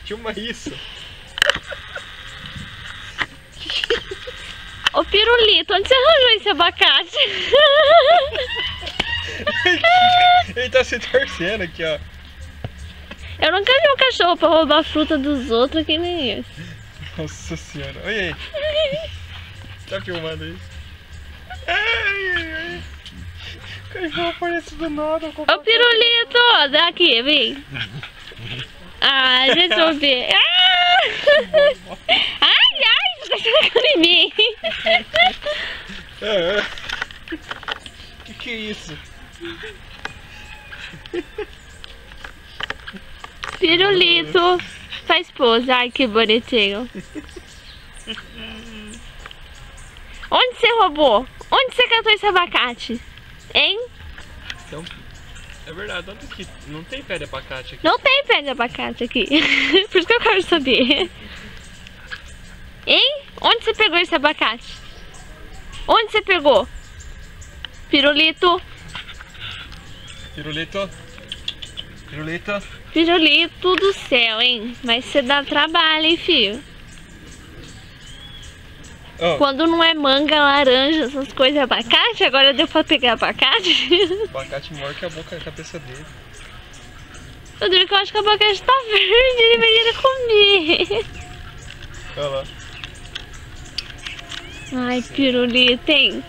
Filma isso. Ô Pirulito, onde você arranjou esse abacate? Ele tá se torcendo aqui, ó. Eu nunca vi um cachorro pra roubar a fruta dos outros que nem esse. Nossa senhora. Olha aí. Tá filmando isso? Ai, ai, ai. O cachorro aparece do nada. Ô Pirulito, daqui, vem. Ah, deixa eu ver. Ah! Ai, você tá chegando em mim. Que é isso? Pirulito faz pose. Ai, que bonitinho. Onde você roubou? Onde você catou esse abacate? Hein? Então, é verdade, onde que não tem pé de abacate aqui? Não tem pé de abacate aqui. Por isso que eu quero saber. Hein? Onde você pegou esse abacate? Onde você pegou? Pirulito. Pirulito. Pirulito. Pirulito do céu, hein? Mas você dá trabalho, hein, filho? Oh. Quando não é manga, laranja, essas coisas, abacate, agora deu pra pegar abacate? Abacate maior que a boca, a cabeça dele. Eu digo que eu acho que o abacate tá verde, ele vai comer. Olha lá. Ai, pirulito, hein?